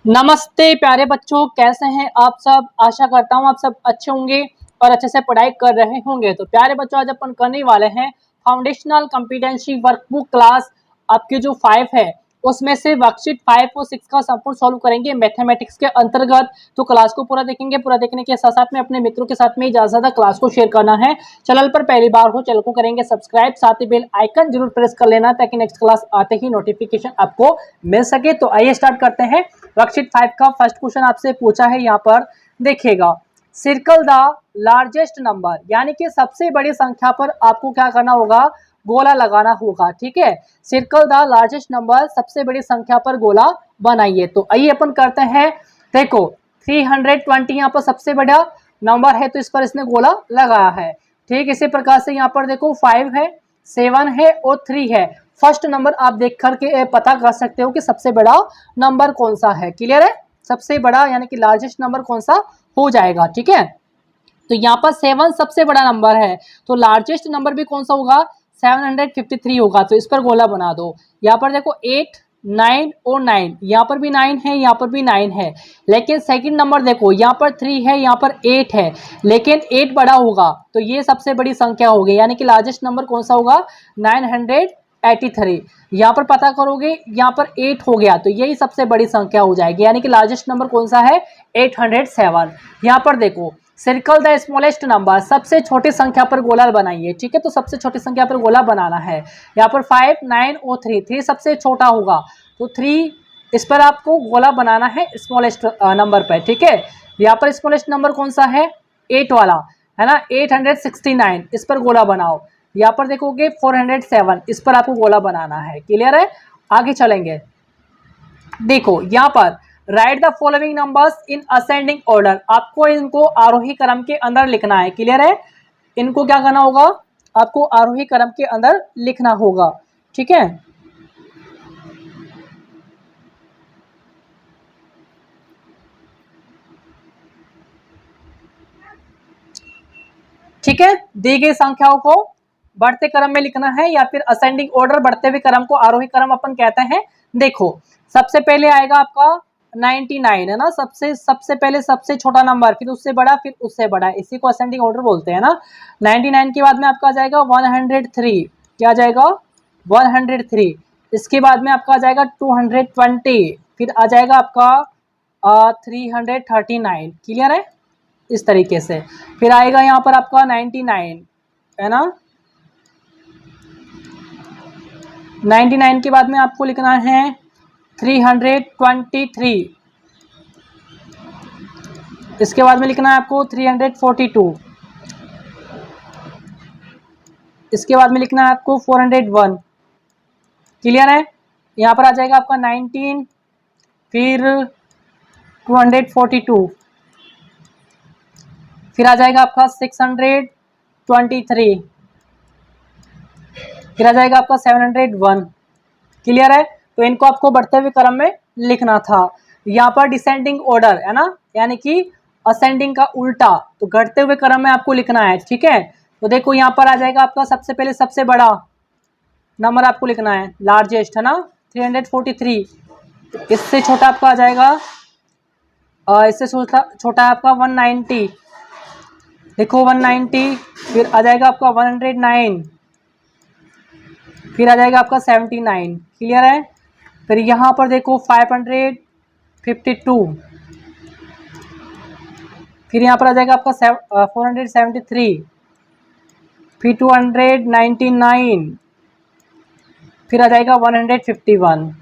नमस्ते प्यारे बच्चों, कैसे हैं आप सब। आशा करता हूँ आप सब अच्छे होंगे और अच्छे से पढ़ाई कर रहे होंगे। तो प्यारे बच्चों, आज अपन करने वाले हैं फाउंडेशनल कॉम्पिटेंसी वर्कबुक क्लास आपके जो 5 है उसमें से वर्कशीट 5 और 6 का संपूर्ण सॉल्व करेंगे मैथमेटिक्स के अंतर्गत। तो क्लास को पूरा देखेंगे, पूरा देखने के साथ साथ में अपने मित्रों के साथ में ज़्यादा से ज़्यादा क्लास को शेयर करना है। चैनल पर पहली बार हो चैनल को करेंगे सब्सक्राइब, साथ ही बेल आइकन जरूर प्रेस कर लेना ताकि नेक्स्ट क्लास आते ही नोटिफिकेशन आपको मिल सके। तो आइए स्टार्ट करते हैं। वर्कशीट 5 का फर्स्ट क्वेश्चन आपसे पूछा है, यहाँ पर देखिएगा, सर्कल द लार्जेस्ट नंबर, यानी कि सबसे बड़ी संख्या पर आपको क्या करना होगा, गोला लगाना होगा। ठीक है, सर्कल द लार्जेस्ट नंबर, सबसे बड़ी संख्या पर गोला बनाइए। तो आइए अपन करते हैं। देखो 320 यहाँ पर सबसे बड़ा नंबर है तो इस पर इसने गोला लगाया है। ठीक, इसी प्रकार से यहाँ पर देखो 5 है, 7 है और 3 है। फर्स्ट नंबर आप देख करके पता कर सकते हो कि सबसे बड़ा नंबर कौन सा है। क्लियर है, सबसे बड़ा यानी कि लार्जेस्ट नंबर कौन सा हो जाएगा। ठीक है, तो यहाँ पर 7 सबसे बड़ा नंबर है तो लार्जेस्ट नंबर भी कौन सा होगा, 753 होगा। तो इस पर गोला बना दो। यहाँ पर देखो 8, 9 और 9, यहाँ पर भी 9 है, यहाँ पर भी 9 है। लेकिन सेकंड नंबर देखो, यहाँ पर 3 है, यहाँ पर 8 है, लेकिन 8 बड़ा होगा तो ये सबसे बड़ी संख्या होगी, यानी कि लार्जेस्ट नंबर कौन सा होगा, 983। यहाँ पर पता करोगे, यहाँ पर 8 हो गया तो यही सबसे बड़ी संख्या हो जाएगी, यानी कि लार्जेस्ट नंबर कौन सा है, 807। यहाँ पर देखो सर्कल द स्मॉलेस्ट नंबर, सबसे छोटी संख्या पर गोला बनाइए। ठीक है, तो सबसे छोटी संख्या पर गोला बनाना है। यहाँ पर 5, 9 और 3 सबसे छोटा होगा तो 3 इस पर आपको गोला बनाना है स्मॉलेस्ट नंबर पर। ठीक है, यहाँ पर स्मॉलेस्ट नंबर कौन सा है, 8 वाला है ना, 869, इस पर गोला बनाओ। यहाँ पर देखोगे 407, इस पर आपको गोला बनाना है। क्लियर है, आगे चलेंगे। देखो यहाँ पर right the following numbers in ascending order, आपको इनको आरोही क्रम के अंदर लिखना है। क्लियर है, इनको क्या करना होगा, आपको आरोही क्रम के अंदर लिखना होगा। ठीक है, ठीक है, दी गई संख्याओं को बढ़ते क्रम में लिखना है या फिर असेंडिंग ऑर्डर, बढ़ते हुए क्रम को आरोही क्रम अपन कहते हैं। देखो सबसे पहले आएगा आपका 99 है ना, सबसे पहले सबसे छोटा नंबर, फिर उससे बड़ा, फिर उससे बड़ा, इसी को असेंडिंग ऑर्डर बोलते हैं ना। 99 के बाद में आपका आ जाएगा 103, क्या आ जाएगा 103। इसके बाद में आपका आ जाएगा 220, फिर आ जाएगा आपका 339। क्लियर है, इस तरीके से। फिर आएगा यहाँ पर आपका 99 है ना, 99 के बाद में आपको लिखना है 323, इसके बाद में लिखना है आपको 342, इसके बाद में लिखना है आपको 401। क्लियर है, यहाँ पर आ जाएगा आपका 19, फिर 242, फिर आ जाएगा आपका 623, फिर आ जाएगा आपका 701। क्लियर है, तो इनको आपको बढ़ते हुए क्रम में लिखना था। यहाँ पर डिसेंडिंग ऑर्डर है ना, यानी कि असेंडिंग का उल्टा, तो घटते हुए क्रम में आपको लिखना है। ठीक है, तो देखो यहाँ पर आ जाएगा आपका सबसे पहले सबसे बड़ा नंबर आपको लिखना है, लार्जेस्ट है ना 343, इससे छोटा आपका आ जाएगा इससे छोटा है आपका 190, देखो 190, फिर आ जाएगा आपका 109, फिर आ जाएगा आपका 79। क्लियर है, फिर यहाँ पर देखो 552, फिर यहाँ पर आ जाएगा आपका 473, फिर 299, फिर आ जाएगा 151।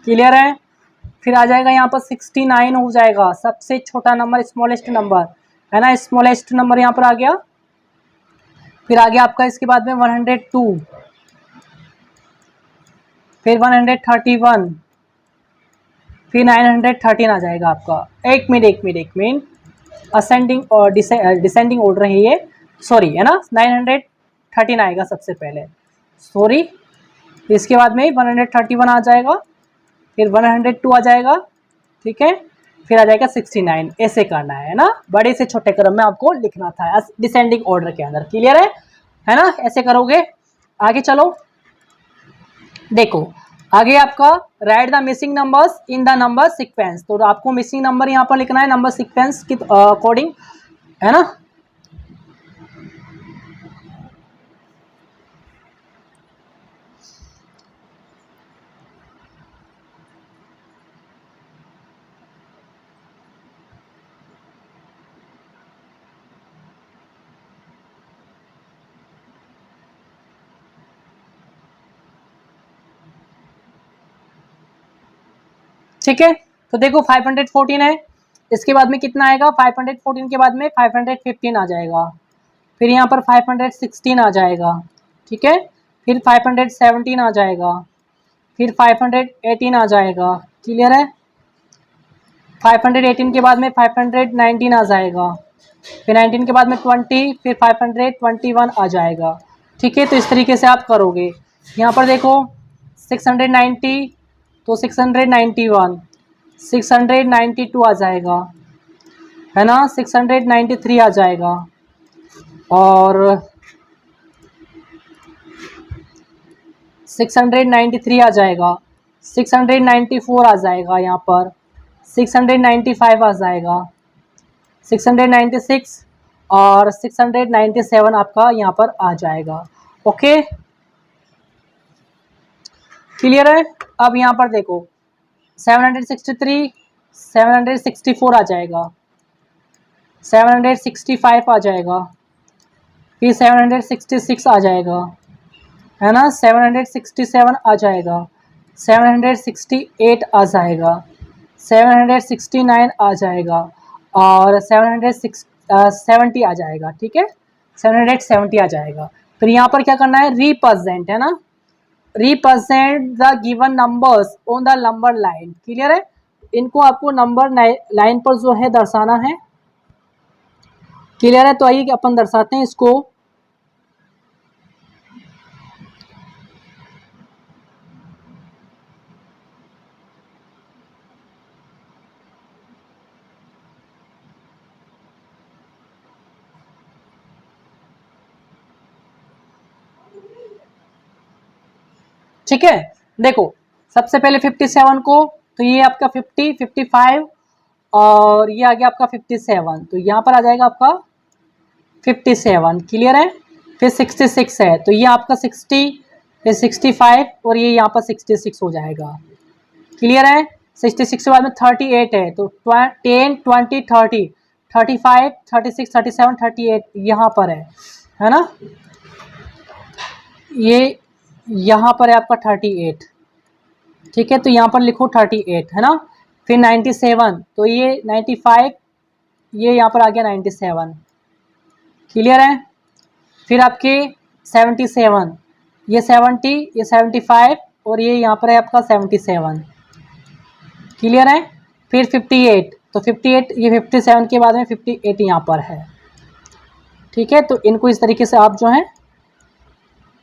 क्लियर है, फिर आ जाएगा यहाँ पर 69 हो जाएगा, सबसे छोटा नंबर, स्मॉलेस्ट नंबर है ना, स्मॉलेस्ट नंबर यहाँ पर आ गया। फिर आ गया आपका इसके बाद में 102, फिर 131, फिर 913 आ जाएगा आपका। एक मिनट असेंडिंग और डिसेंडिंग ऑर्डर है ये, सॉरी है ना, 913 आएगा सबसे पहले, सॉरी। इसके बाद में 131 आ जाएगा, फिर 102 आ जाएगा। ठीक है, फिर आ जाएगा 69, ऐसे करना है ना, बड़े से छोटे क्रम में आपको लिखना था डिसेंडिंग ऑर्डर के अंदर। क्लियर है ना, ऐसे करोगे। आगे चलो, देखो आगे आपका right the missing numbers in the number sequence, तो आपको मिसिंग नंबर यहाँ पर लिखना है नंबर सीक्वेंस के अकॉर्डिंग, है ना। ठीक है, तो देखो 514 है, इसके बाद में कितना आएगा, 514 के बाद में 515 आ जाएगा, फिर यहाँ पर 516 आ जाएगा, ठीक है, फिर 517 आ जाएगा, फिर 518 आ जाएगा, क्लियर है। 518 के बाद में 519 आ जाएगा, फिर 19 के बाद में 20, फिर 521 आ जाएगा, ठीक है। तो इस तरीके से आप करोगे। यहाँ पर देखो 690, तो 691, 692 आ जाएगा, है ना, 693 आ जाएगा, और 693 आ जाएगा, 694 आ जाएगा, यहाँ पर 695 आ जाएगा, 696 और 697 आपका यहाँ पर आ जाएगा। ओके, क्लियर है। अब यहाँ पर देखो 763, 764 आ जाएगा, 765 आ जाएगा, फिर 766 आ जाएगा, है ना, 767 आ जाएगा, 768 आ जाएगा, 769 आ जाएगा, और 770 आ जाएगा, ठीक है, 770 आ जाएगा। फिर यहाँ पर क्या करना है, रिप्रेजेंट, है ना, represent the given numbers on the number line, clear है। इनको आपको नंबर लाइन पर जो है दर्शाना है, क्लियर है। तो आइए अपन दर्शाते हैं इसको। ठीक है, देखो सबसे पहले 57 को, तो ये आपका 50, 55 और ये आ गया आपका 57, तो यहाँ पर आ जाएगा आपका 57, क्लियर है। फिर 66 है, तो ये आपका 60, फिर 65 और ये यहाँ पर 66 हो जाएगा, क्लियर है। 66 के बाद में 38 है, तो 10, 20, 30, 35, 36, 37, 38 यहाँ पर है ना, ये यहाँ पर है आपका 38, ठीक है, तो यहाँ पर लिखो 38, है ना। फिर 97, तो ये 95, ये यहाँ पर आ गया 97, क्लियर है। फिर आपके 77, ये 70, ये 75 और ये यहाँ पर है आपका 77, क्लियर है। फिर 58, तो 58, ये 57 के बाद में 58 यहाँ पर है, ठीक है। तो इनको इस तरीके से आप जो है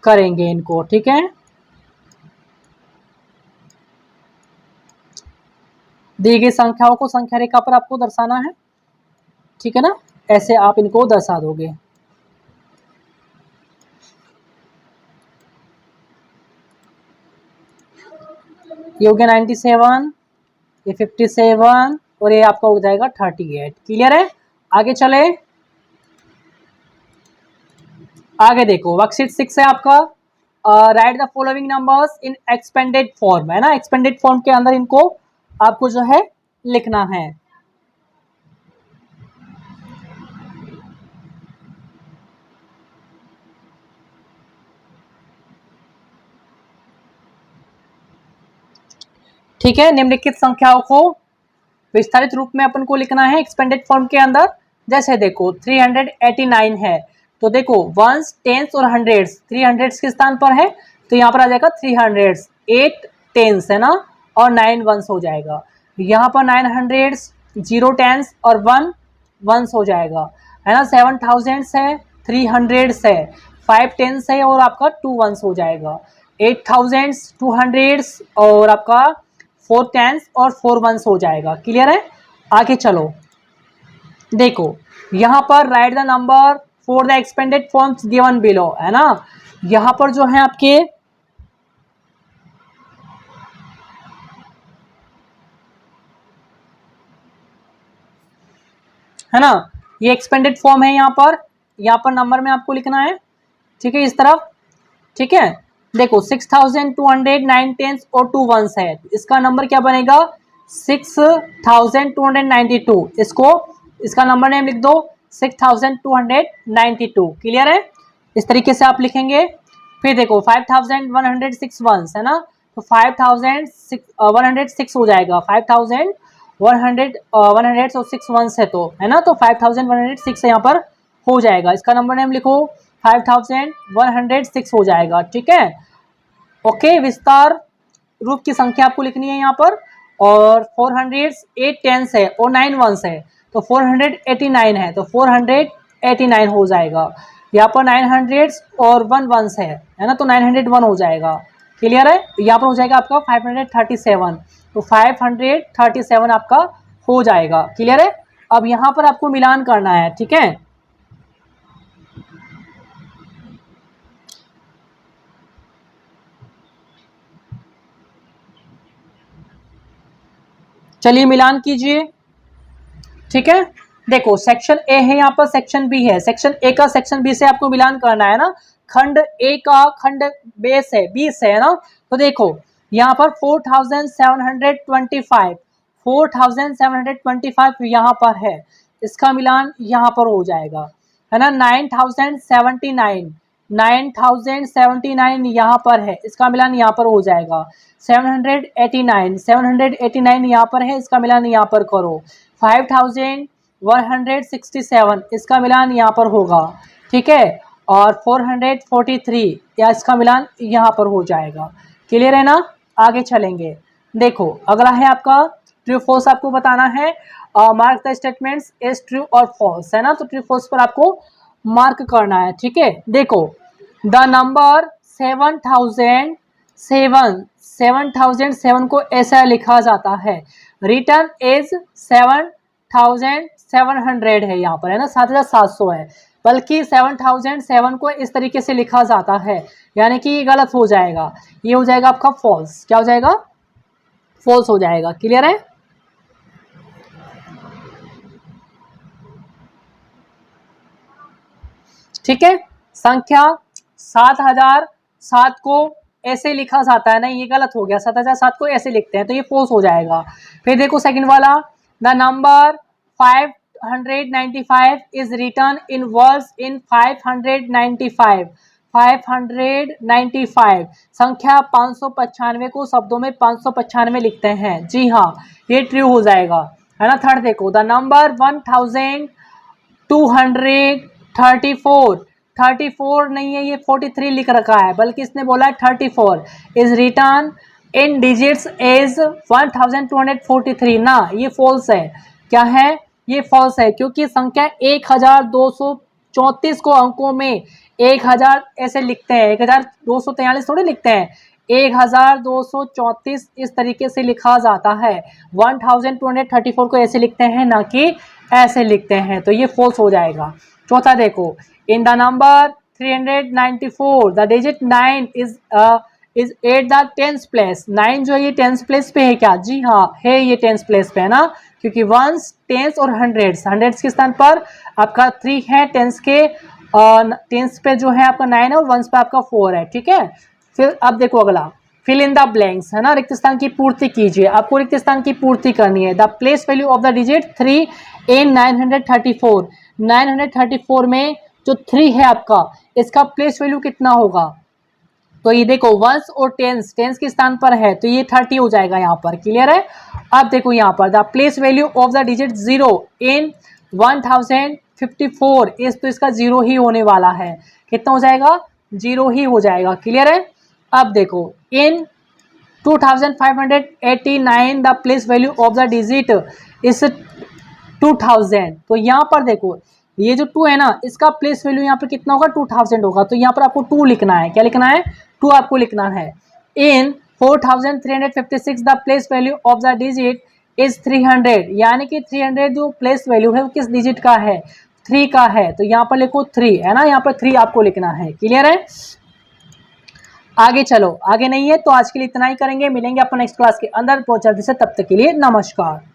करेंगे इनको, ठीक है। दी गई संख्याओं को संख्या रेखा पर आपको दर्शाना है, ठीक है ना, ऐसे आप इनको दर्शा दोगे। ये हो गया 97, ये 57 और ये आपका हो जाएगा 38, क्लियर है। आगे चले, आगे देखो वर्कशीट 6 है आपका, right the following numbers in expanded form, है ना, एक्सपेंडेड फॉर्म के अंदर इनको आपको जो है लिखना है। ठीक है, निम्नलिखित संख्याओं को विस्तारित रूप में अपन को लिखना है एक्सपेंडेड फॉर्म के अंदर। जैसे देखो 389 है, तो देखो वंस, टेंस और हंड्रेड्स, 300 के स्थान पर है, तो यहाँ पर आ जाएगा 300, 8 टेंस है ना, और 9 वंस हो जाएगा। यहाँ पर 900, 0 टेंस और 1 वंस हो जाएगा, है ना। 7000 है, 300 है, 5 टेंस है और आपका 2 वंस हो जाएगा। 8000, 200 और आपका 4 टेंस और 4 वंस हो जाएगा, क्लियर है। आगे चलो, देखो यहाँ पर right the number for the expanded forms given below, है ना। यहाँ पर जो है आपके है ना। ये एक्सपेंडेड फॉर्म है, यहाँ पर नंबर में आपको लिखना है, ठीक है, इस तरफ, ठीक है। देखो 6209 टेंस और 2 वंस है, इसका नंबर क्या बनेगा 6292। इसका नंबर नेम लिख दो 6292। क्लियर है, इस तरीके से आप लिखेंगे। फिर देखो 5106 वंस है ना, तो 5106 हो जाएगा, 5106 वंस है तो, है ना, तो 5106 यहाँ पर हो जाएगा। इसका नंबर नेम लिखो 5106 हो जाएगा, ठीक है। ओके, विस्तार रूप की संख्या आपको लिखनी है यहाँ पर, और 408 टेंस है और 9 वंस है, तो 489 है, तो 489 हो जाएगा। यहाँ पर 900 और 1 वंस है ना, तो 901 हो जाएगा। क्लियर है, यहाँ पर हो जाएगा आपका 537, तो 537 आपका हो जाएगा। क्लियर है, अब यहाँ पर आपको मिलान करना है, ठीक है। चलिए मिलान कीजिए, ठीक है। देखो सेक्शन ए है, यहाँ पर सेक्शन बी है, सेक्शन ए का सेक्शन बी से आपको मिलान करना है ना। खंड ए का खंड बेस है 20 है ना, तो देखो यहाँ पर 4725 यहाँ पर है, इसका मिलान यहाँ पर हो जाएगा, है ना। 9079 यहाँ पर है, इसका मिलान यहाँ पर हो जाएगा। 789 यहाँ पर है, इसका मिलान यहाँ पर करो। 5167 इसका मिलान यहाँ पर होगा, ठीक है। और 443 या इसका मिलान यहाँ पर हो जाएगा। क्लियर है ना, आगे चलेंगे। देखो अगला है आपका ट्रू फॉल्स, आपको बताना है। Mark the statements as true और फॉल्स, है ना, तो ट्रू फॉल्स पर आपको मार्क करना है, ठीक है। देखो द नंबर 7007 को ऐसा लिखा जाता है, रिटर्न एज 7700 है यहाँ पर, है ना, 7700 है, बल्कि 7007 को इस तरीके से लिखा जाता है, यानी कि ये गलत हो जाएगा, ये हो जाएगा आपका फॉल्स। क्या हो जाएगा, फॉल्स हो जाएगा। क्लियर है, ठीक है। संख्या 7007 को ऐसे लिखा जाता है ना, ये गलत हो गया, 7007 को ऐसे लिखते हैं, तो ये फॉल्स हो जाएगा। फिर देखो सेकंड वाला, the number 595 is written in words in 595 संख्या 595 को शब्दों में 595 लिखते हैं, जी हाँ, ये ट्रू हो जाएगा, है ना। थर्ड देखो, द नंबर 1234 नहीं है, ये 43 लिख रखा है, बल्कि इसने बोला है 34 is written in digits as 1243 ना, ये फॉल्स है। क्या है, ये फॉल्स है, क्योंकि संख्या 1234 को अंकों में 1000 ऐसे लिखते हैं, 1243 थोड़े लिखते हैं, 1234 इस तरीके से लिखा जाता है। 1234 को ऐसे लिखते हैं, ना कि ऐसे लिखते हैं, तो ये फॉल्स हो जाएगा। चौथा देखो, in the number 394 the digit 9 is at the 10th place. 9 जो है ये 10th प्लेस पे है क्या, जी हाँ है, ये 10th प्लेस पे है ना, क्योंकि वंस, टेंस और हंड्रेड्स के स्थान पर आपका 3 है, टेंस पे जो है आपका 9 है, और वंस पे आपका 4 है, ठीक है। फिर अब देखो अगला, फिल इन द ब्लैंक्स, है ना, रिक्त स्थान की पूर्ति कीजिए, आपको रिक्त स्थान की पूर्ति करनी है। The place value of the digit 3 इन 934 में जो 3 है आपका, इसका प्लेस वैल्यू कितना होगा, तो ये देखो वंस और टेंस के स्थान पर है, तो ये 30 हो जाएगा यहाँ पर। क्लियर है, अब देखो यहाँ पर the place value of the digit 0 इन 1054 इस, तो इसका 0 ही होने वाला है, कितना हो जाएगा, 0 ही हो जाएगा। क्लियर है, अब देखो इन 2589 the place value of the digit इस 2000, तो यहाँ पर देखो ये जो 2 है ना, इसका प्लेस वैल्यू यहाँ पर कितना होगा, 2000 होगा, तो यहाँ पर आपको 2 लिखना है। क्या लिखना है, 2 आपको लिखना है। इन 4356 the place value of the digit is 300, यानी कि 300 जो प्लेस वैल्यू है वो किस डिजिट का है, 3 का है, तो यहाँ पर लिखो 3, है ना, यहाँ पर 3 आपको लिखना है। क्लियर है, आगे चलो, आगे नहीं है तो आज के लिए इतना ही करेंगे, मिलेंगे अपन नेक्स्ट क्लास के अंदर बहुत जल्दी से, तब तक के लिए नमस्कार।